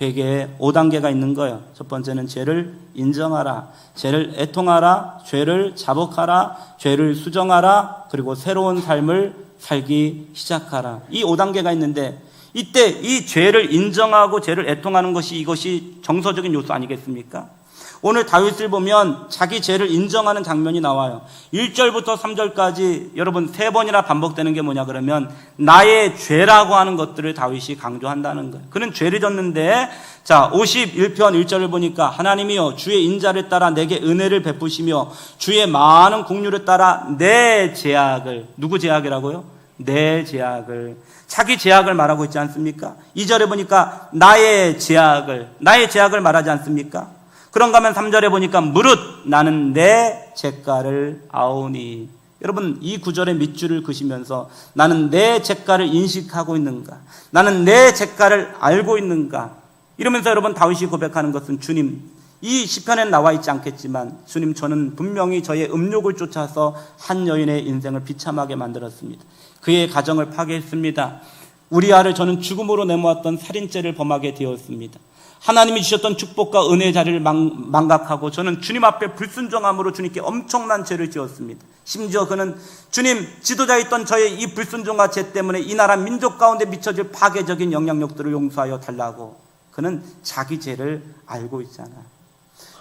회개에 5단계가 있는 거예요. 첫 번째는 죄를 인정하라, 죄를 애통하라, 죄를 자복하라, 죄를 수정하라, 그리고 새로운 삶을 살기 시작하라. 이 5단계가 있는데, 이때 이 죄를 인정하고 죄를 애통하는 것이, 이것이 정서적인 요소 아니겠습니까? 오늘 다윗을 보면 자기 죄를 인정하는 장면이 나와요. 1절부터 3절까지 여러분 3번이나 반복되는 게 뭐냐 그러면 나의 죄라고 하는 것들을 다윗이 강조한다는 거예요. 그는 죄를 졌는데, 자 51편 1절을 보니까 하나님이여 주의 인자를 따라 내게 은혜를 베푸시며 주의 많은 공유를 따라 내 제약을, 누구 제약이라고요? 내 제약을, 자기 제약을 말하고 있지 않습니까? 2절에 보니까 나의 제약을 말하지 않습니까? 그런가 하면 3절에 보니까 무릇 나는 내 죄가를 아오니. 여러분 이 구절의 밑줄을 그시면서 나는 내 죄가를 인식하고 있는가, 나는 내 죄가를 알고 있는가, 이러면서 여러분 다윗이 고백하는 것은 주님, 이 시편에 나와 있지 않겠지만 주님, 저는 분명히 저의 음욕을 쫓아서 한 여인의 인생을 비참하게 만들었습니다. 그의 가정을 파괴했습니다. 우리아를 저는 죽음으로 내모았던 살인죄를 범하게 되었습니다. 하나님이 주셨던 축복과 은혜의 자리를 망각하고 저는 주님 앞에 불순종함으로 주님께 엄청난 죄를 지었습니다. 심지어 그는 주님, 지도자에 있던 저의 이 불순종과 죄 때문에 이 나라 민족 가운데 미쳐질 파괴적인 영향력들을 용서하여 달라고 그는 자기 죄를 알고 있잖아요.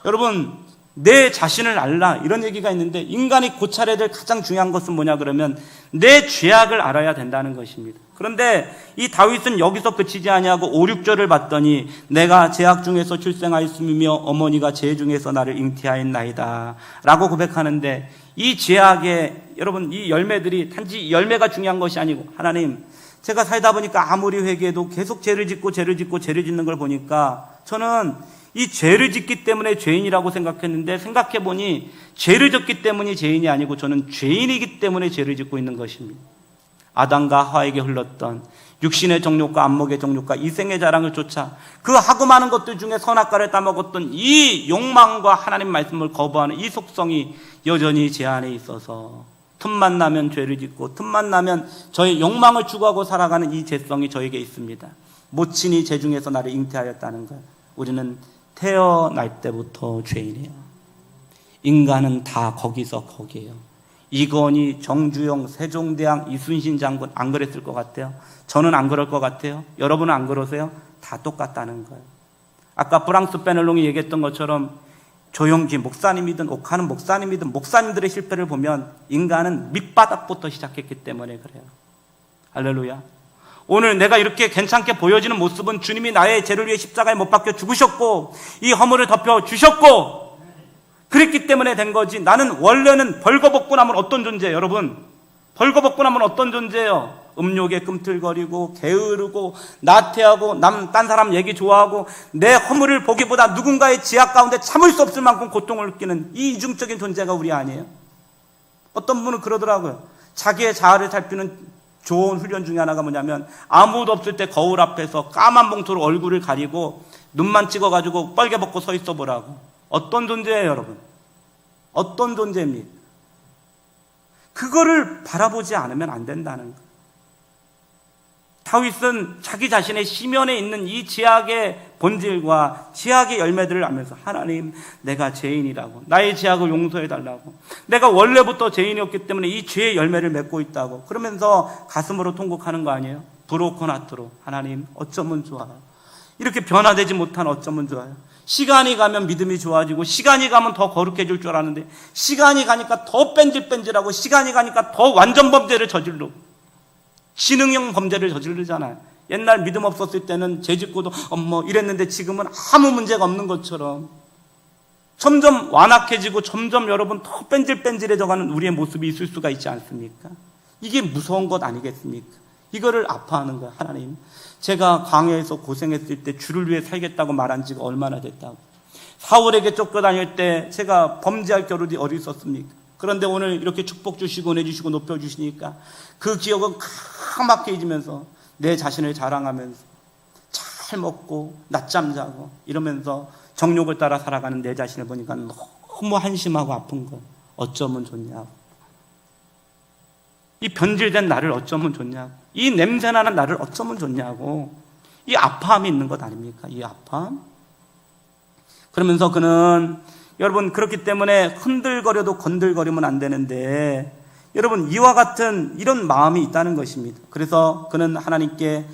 여러분 내 자신을 알라, 이런 얘기가 있는데 인간이 고찰해야 될 가장 중요한 것은 뭐냐 그러면 내 죄악을 알아야 된다는 것입니다. 그런데 이 다윗은 여기서 그치지 아니하고 5, 6절을 봤더니 내가 죄악 중에서 출생하였으며 어머니가 죄 중에서 나를 잉태하였나이다 라고 고백하는데, 이 죄악의 여러분 이 열매들이 단지 열매가 중요한 것이 아니고, 하나님 제가 살다 보니까 아무리 회개해도 계속 죄를 짓는 걸 보니까 저는 이 죄를 짓기 때문에 죄인이라고 생각했는데 생각해보니 죄를 졌기 때문이 죄인이 아니고 저는 죄인이기 때문에 죄를 짓고 있는 것입니다. 아담과 하와에게 흘렀던 육신의 정욕과 안목의 정욕과 이생의 자랑을 쫓아 그 하고 많은 것들 중에 선악과를 따먹었던 이 욕망과 하나님 말씀을 거부하는 이 속성이 여전히 제 안에 있어서 틈만 나면 죄를 짓고 틈만 나면 저의 욕망을 추구하고 살아가는 이 죄성이 저에게 있습니다. 모친이 죄 중에서 나를 잉태하였다는 것, 우리는 태어날 때부터 죄인이에요. 인간은 다 거기서 거기에요. 이건희, 정주영, 세종대왕, 이순신 장군 안 그랬을 것 같아요? 저는 안 그럴 것 같아요? 여러분은 안 그러세요? 다 똑같다는 거예요. 아까 프랑스 베넬롱이 얘기했던 것처럼 조용기 목사님이든 옥하는 목사님이든 목사님들의 실패를 보면 인간은 밑바닥부터 시작했기 때문에 그래요. 할렐루야. 오늘 내가 이렇게 괜찮게 보여지는 모습은 주님이 나의 죄를 위해 십자가에 못 박혀 죽으셨고 이 허물을 덮여 주셨고 그랬기 때문에 된 거지. 나는 원래는 벌거벗고 나면 어떤 존재예요, 여러분? 벌거벗고 나면 어떤 존재예요? 음욕에 꿈틀거리고 게으르고 나태하고 딴 사람 얘기 좋아하고 내 허물을 보기보다 누군가의 지악 가운데 참을 수 없을 만큼 고통을 느끼는 이 이중적인 존재가 우리 아니에요? 어떤 분은 그러더라고요. 자기의 자아를 살피는 좋은 훈련 중에 하나가 뭐냐면 아무도 없을 때 거울 앞에서 까만 봉투로 얼굴을 가리고 눈만 찍어가지고 뻘개 벗고 서 있어 보라고. 어떤 존재예요, 여러분? 어떤 존재입니까? 그거를 바라보지 않으면 안 된다는 거예요. 다윗은 자기 자신의 시면에 있는 이 죄악의 본질과 죄악의 열매들을 알면서 하나님, 내가 죄인이라고, 나의 죄악을 용서해달라고, 내가 원래부터 죄인이었기 때문에 이 죄의 열매를 맺고 있다고 그러면서 가슴으로 통곡하는 거 아니에요? 브로코나트로, 하나님 어쩌면 좋아요. 이렇게 변화되지 못한 어쩌면 좋아요. 시간이 가면 믿음이 좋아지고 시간이 가면 더 거룩해질 줄 알았는데 시간이 가니까 더 뺀질뺀질하고 시간이 가니까 더 완전 범죄를 저지르고 지능형 범죄를 저지르잖아요. 옛날 믿음 없었을 때는 죄 짓고도 이랬는데 지금은 아무 문제가 없는 것처럼 점점 완악해지고 점점 여러분 더 뺀질뺀질해져가는 우리의 모습이 있을 수가 있지 않습니까? 이게 무서운 것 아니겠습니까? 이거를 아파하는 거예요. 하나님, 제가 광야에서 고생했을 때 주를 위해 살겠다고 말한 지가 얼마나 됐다고. 사울에게 쫓겨다닐 때 제가 범죄할 겨를이 어디 있었습니까? 그런데 오늘 이렇게 축복 주시고 은혜 주시고 높여주시니까 그 기억은 까맣게 잊으면서 내 자신을 자랑하면서 잘 먹고 낮잠 자고 이러면서 정욕을 따라 살아가는 내 자신을 보니까 너무 한심하고 아픈 거예요. 어쩌면 좋냐고. 이 변질된 나를 어쩌면 좋냐고. 이 냄새나는 나를 어쩌면 좋냐고. 이 아파함이 있는 것 아닙니까? 이 아파함? 그러면서 그는 여러분 그렇기 때문에 흔들거려도 건들거리면 안 되는데 여러분 이와 같은 이런 마음이 있다는 것입니다. 그래서 그는 하나님께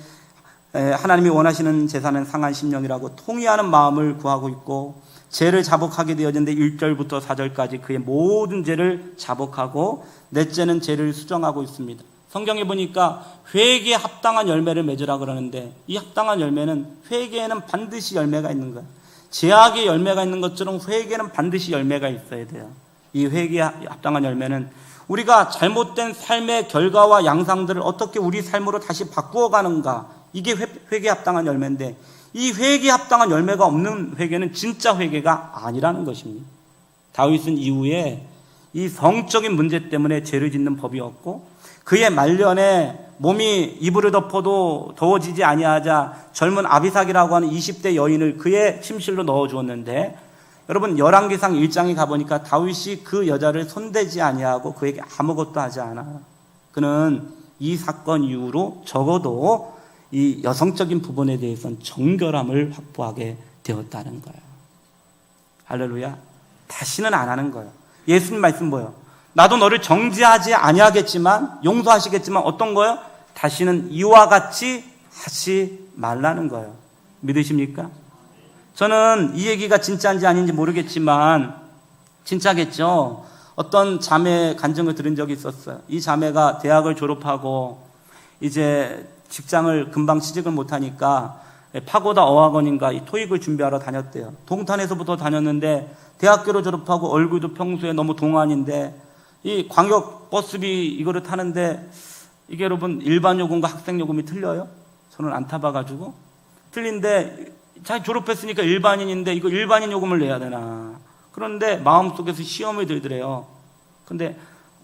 하나님이 원하시는 제사는 상한 심령이라고 통회하는 마음을 구하고 있고 죄를 자복하게 되어졌는데 1절부터 4절까지 그의 모든 죄를 자복하고 넷째는 죄를 수정하고 있습니다. 성경에 보니까 회개에 합당한 열매를 맺으라 그러는데 이 합당한 열매는 회개에는 반드시 열매가 있는 거예요. 죄악의 열매가 있는 것처럼 회개는 반드시 열매가 있어야 돼요. 이 회개에 합당한 열매는 우리가 잘못된 삶의 결과와 양상들을 어떻게 우리 삶으로 다시 바꾸어 가는가, 이게 회개에 합당한 열매인데 이 회개에 합당한 열매가 없는 회개는 진짜 회개가 아니라는 것입니다. 다윗은 이후에 이 성적인 문제 때문에 죄를 짓는 법이 없고 그의 말년에 몸이 이불을 덮어도 더워지지 아니하자 젊은 아비삭이라고 하는 20대 여인을 그의 침실로 넣어주었는데, 여러분 열왕기상 1장에 가보니까 다윗이 그 여자를 손대지 아니하고 그에게 아무것도 하지 않아. 그는 이 사건 이후로 적어도 이 여성적인 부분에 대해서는 정결함을 확보하게 되었다는 거예요. 할렐루야. 다시는 안 하는 거예요. 예수님 말씀 뭐예요? 나도 너를 정죄하지 아니하겠지만 용서하시겠지만 어떤 거예요? 다시는 이와 같이 하지 말라는 거예요. 믿으십니까? 저는 이 얘기가 진짜인지 아닌지 모르겠지만 진짜겠죠. 어떤 자매 간증을 들은 적이 있었어요. 이 자매가 대학을 졸업하고 이제 직장을 금방 취직을 못하니까 파고다 어학원인가 이 토익을 준비하러 다녔대요. 동탄에서부터 다녔는데 대학교를 졸업하고 얼굴도 평소에 너무 동안인데 이 광역 버스비 이거를 타는데 이게 여러분 일반 요금과 학생 요금이 틀려요? 저는 안 타봐가지고 틀린데 잘 졸업했으니까 일반인인데 이거 일반인 요금을 내야 되나. 그런데 마음속에서 시험을 들더래요. 근데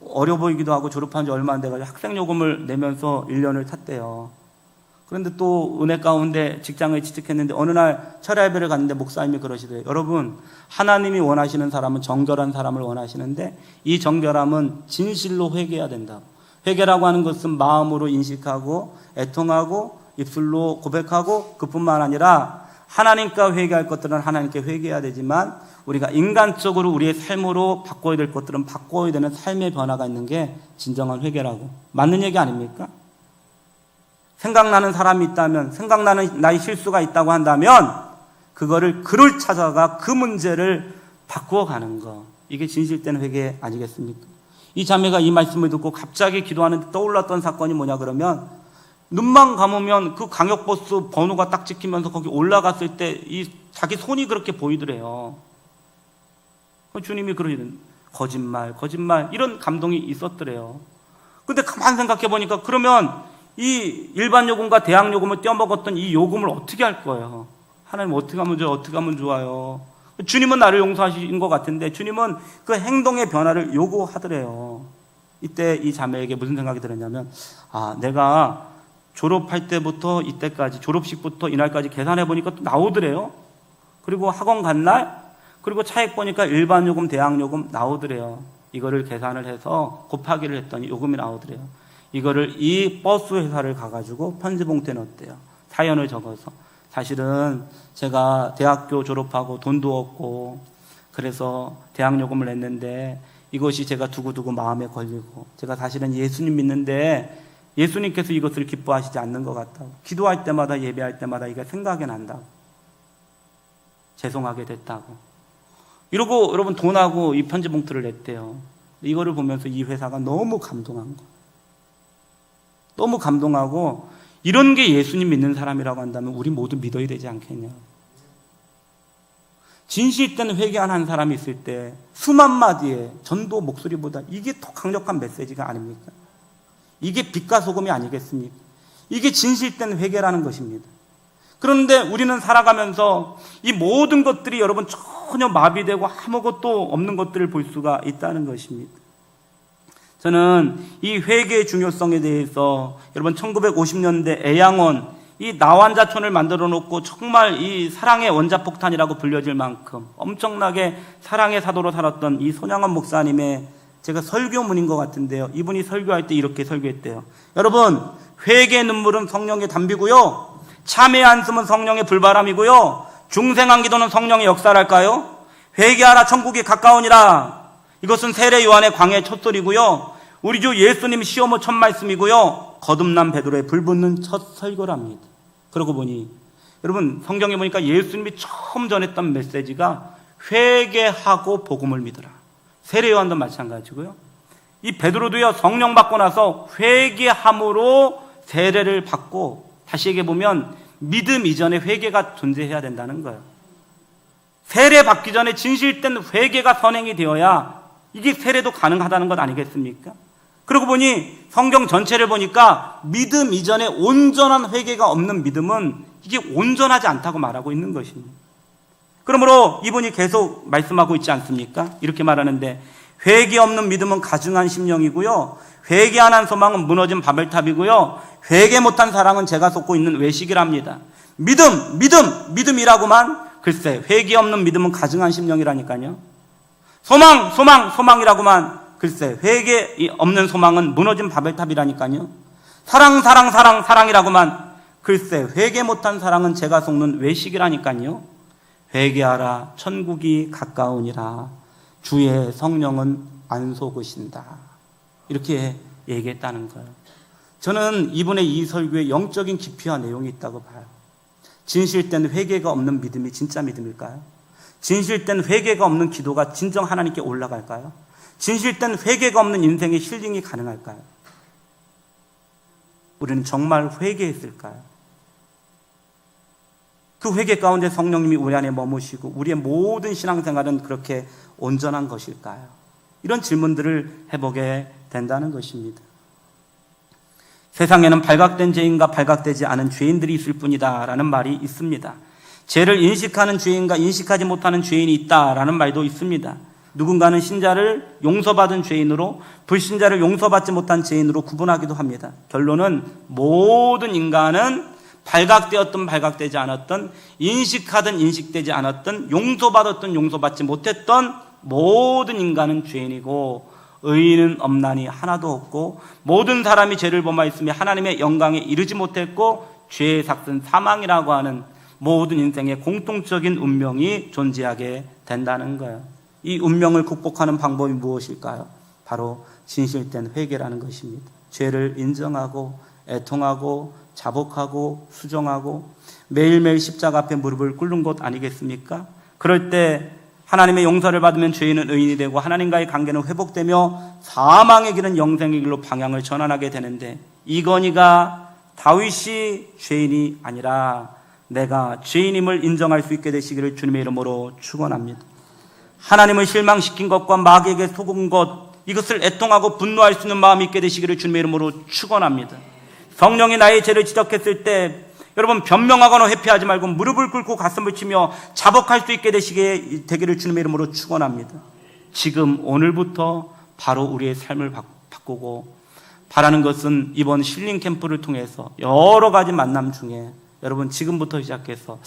어려 보이기도 하고 졸업한 지 얼마 안 돼가지고 학생 요금을 내면서 1년을 탔대요. 그런데 또 은혜 가운데 직장을 취직했는데 어느 날 철야 예배를 갔는데 목사님이 그러시더래요. 여러분 하나님이 원하시는 사람은 정결한 사람을 원하시는데 이 정결함은 진실로 회개해야 된다. 회개라고 하는 것은 마음으로 인식하고 애통하고 입술로 고백하고 그뿐만 아니라 하나님과 회개할 것들은 하나님께 회개해야 되지만 우리가 인간적으로 우리의 삶으로 바꿔야 될 것들은 바꿔야 되는 삶의 변화가 있는 게 진정한 회개라고. 맞는 얘기 아닙니까? 생각나는 사람이 있다면, 생각나는 나의 실수가 있다고 한다면 그거를 그를 찾아가 그 문제를 바꾸어 가는 거, 이게 진실된 회개 아니겠습니까? 이 자매가 이 말씀을 듣고 갑자기 기도하는데 떠올랐던 사건이 뭐냐 그러면 눈만 감으면 그 광역버스 번호가 딱 찍히면서 거기 올라갔을 때 이 자기 손이 그렇게 보이더래요. 주님이 그러시는 거짓말 이런 감동이 있었더래요. 근데 가만 생각해 보니까 그러면 이 일반 요금과 대학 요금을 떼어먹었던 이 요금을 어떻게 할 거예요? 하나님 어떻게 하면 좋아요? 어떻게 하면 좋아요? 주님은 나를 용서하신 것 같은데 주님은 그 행동의 변화를 요구하더래요. 이때 이 자매에게 무슨 생각이 들었냐면 내가 졸업할 때부터 이때까지 졸업식부터 이날까지 계산해 보니까 또 나오더래요. 그리고 학원 간 날 그리고 차액 보니까 일반 요금 대학 요금 나오더래요. 이거를 계산을 해서 곱하기를 했더니 요금이 나오더래요. 이거를 이 버스 회사를 가가지고 편지봉투에 넣었대요. 사연을 적어서 사실은 제가 대학교 졸업하고 돈도 없고 그래서 대학 요금을 냈는데 이것이 제가 두고두고 마음에 걸리고 제가 사실은 예수님 믿는데 예수님께서 이것을 기뻐하시지 않는 것 같다고 기도할 때마다 예배할 때마다 이게 생각이 난다고 죄송하게 됐다고 이러고 여러분 돈하고 이 편지봉투를 냈대요. 이거를 보면서 이 회사가 너무 감동한 거예요. 너무 감동하고 이런 게 예수님 믿는 사람이라고 한다면 우리 모두 믿어야 되지 않겠냐. 진실된 회개한 사람이 있을 때 수만 마디의 전도 목소리보다 이게 더 강력한 메시지가 아닙니까? 이게 빛과 소금이 아니겠습니까? 이게 진실된 회개라는 것입니다. 그런데 우리는 살아가면서 이 모든 것들이 여러분 전혀 마비되고 아무것도 없는 것들을 볼 수가 있다는 것입니다. 저는 이 회개의 중요성에 대해서 여러분 1950년대 애양원 이 나환자촌을 만들어 놓고 정말 이 사랑의 원자폭탄이라고 불려질 만큼 엄청나게 사랑의 사도로 살았던 이 손양원 목사님의 제가 설교문인 것 같은데요. 이분이 설교할 때 이렇게 설교했대요. 여러분, 회개의 눈물은 성령의 담비고요. 참회의 한숨은 성령의 불바람이고요. 중생한 기도는 성령의 역사랄까요? 회개하라 천국이 가까우니라. 이것은 세례 요한의 광야의 첫소리고요. 우리 주 예수님 시험의 첫 말씀이고요. 거듭난 베드로의 불붙는 첫 설교랍니다. 그러고 보니 여러분 성경에 보니까 예수님이 처음 전했던 메시지가 회개하고 복음을 믿으라. 세례요한도 마찬가지고요. 이 베드로도요, 성령 받고 나서 회개함으로 세례를 받고, 다시 얘기해 보면 믿음 이전에 회개가 존재해야 된다는 거예요. 세례 받기 전에 진실된 회개가 선행이 되어야 이게 세례도 가능하다는 것 아니겠습니까? 그러고 보니 성경 전체를 보니까 믿음 이전에 온전한 회개가 없는 믿음은 이게 온전하지 않다고 말하고 있는 것입니다. 그러므로 이분이 계속 말씀하고 있지 않습니까? 이렇게 말하는데, 회개 없는 믿음은 가증한 심령이고요, 회개 안 한 소망은 무너진 바벨탑이고요, 회개 못한 사랑은 제가 쏟고 있는 외식이랍니다. 믿음이라고만, 글쎄, 회개 없는 믿음은 가증한 심령이라니까요. 소망이라고만, 글쎄, 회개 없는 소망은 무너진 바벨탑이라니까요. 사랑이라고만, 글쎄, 회개 못한 사랑은 제가 속는 외식이라니까요. 회개하라, 천국이 가까우니라, 주의 성령은 안 속으신다. 이렇게 얘기했다는 거예요. 저는 이분의 이 설교에 영적인 깊이와 내용이 있다고 봐요. 진실된 회개가 없는 믿음이 진짜 믿음일까요? 진실된 회개가 없는 기도가 진정 하나님께 올라갈까요? 진실된 회개가 없는 인생의 힐링이 가능할까요? 우리는 정말 회개했을까요? 그 회개 가운데 성령님이 우리 안에 머무시고 우리의 모든 신앙생활은 그렇게 온전한 것일까요? 이런 질문들을 해보게 된다는 것입니다. 세상에는 발각된 죄인과 발각되지 않은 죄인들이 있을 뿐이다 라는 말이 있습니다. 죄를 인식하는 죄인과 인식하지 못하는 죄인이 있다라는 말도 있습니다. 누군가는 신자를 용서받은 죄인으로, 불신자를 용서받지 못한 죄인으로 구분하기도 합니다. 결론은 모든 인간은 발각되었든 발각되지 않았든, 인식하든 인식되지 않았든, 용서받았든 용서받지 못했던 모든 인간은 죄인이고, 의인은 없나니 하나도 없고, 모든 사람이 죄를 범하였으며 하나님의 영광에 이르지 못했고, 죄의 삭은 사망이라고 하는 모든 인생의 공통적인 운명이 존재하게 된다는 거예요. 이 운명을 극복하는 방법이 무엇일까요? 바로 진실된 회개라는 것입니다. 죄를 인정하고 애통하고 자복하고 수정하고 매일매일 십자가 앞에 무릎을 꿇는 것 아니겠습니까? 그럴 때 하나님의 용서를 받으면 죄인은 의인이 되고 하나님과의 관계는 회복되며 사망의 길은 영생의 길로 방향을 전환하게 되는데, 이건희가 다윗이 죄인이 아니라 내가 죄인임을 인정할 수 있게 되시기를 주님의 이름으로 축원합니다. 하나님을 실망시킨 것과 마귀에게 속은 것, 이것을 애통하고 분노할 수 있는 마음이 있게 되시기를 주님의 이름으로 축원합니다. 성령이 나의 죄를 지적했을 때 여러분 변명하거나 회피하지 말고 무릎을 꿇고 가슴을 치며 자복할 수 있게 되기를 주님의 이름으로 축원합니다. 지금 오늘부터 바로 우리의 삶을 바꾸고, 바라는 것은 이번 힐링 캠프를 통해서 여러 가지 만남 중에 여러분 지금부터 시작해서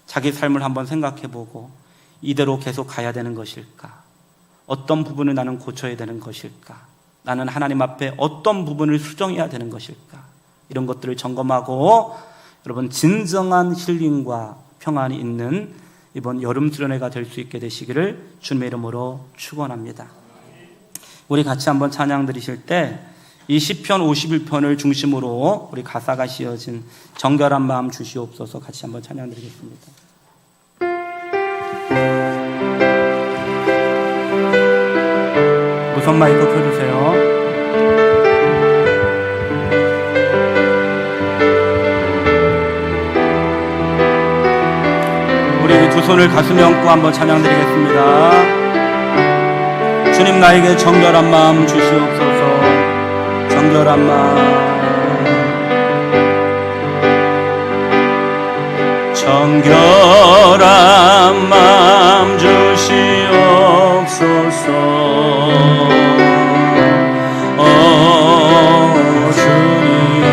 자기 삶을 한번 생각해보고, 이대로 계속 가야 되는 것일까? 어떤 부분을 나는 고쳐야 되는 것일까? 나는 하나님 앞에 어떤 부분을 수정해야 되는 것일까? 이런 것들을 점검하고 여러분 진정한 힐링과 평안이 있는 이번 여름 수련회가 될 수 있게 되시기를 주님의 이름으로 축원합니다. 우리 같이 한번 찬양 드리실 때 이 시편 51편을 중심으로 우리 가사가 씌어진 정결한 마음 주시옵소서 같이 한번 찬양 드리겠습니다. 무선 마이크 켜주세요. 우리 두 손을 가슴에 얹고 한번 찬양 드리겠습니다. 주님 나에게 정결한 마음 주시옵소서. 정결한 마음, 정결한 마음 주시옵소서. 주님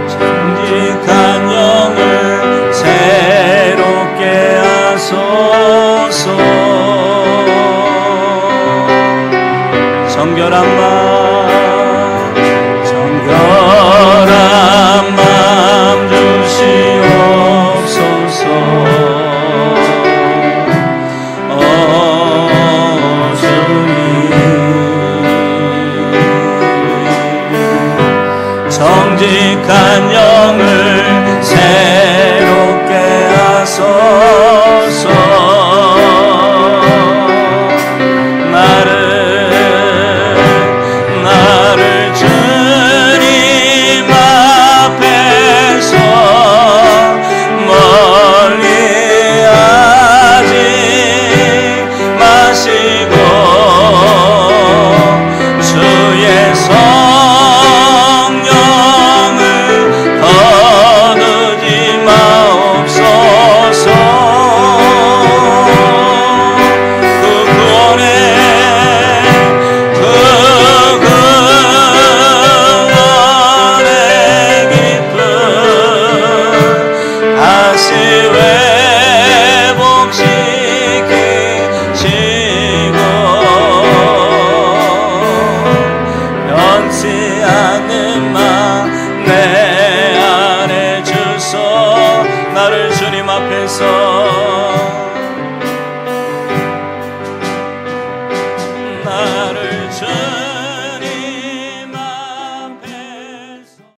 정직한 영을 새롭게 하소서. 정결한 마음 주시옵소서. 주님 정직한 영을 새롭게 앞에서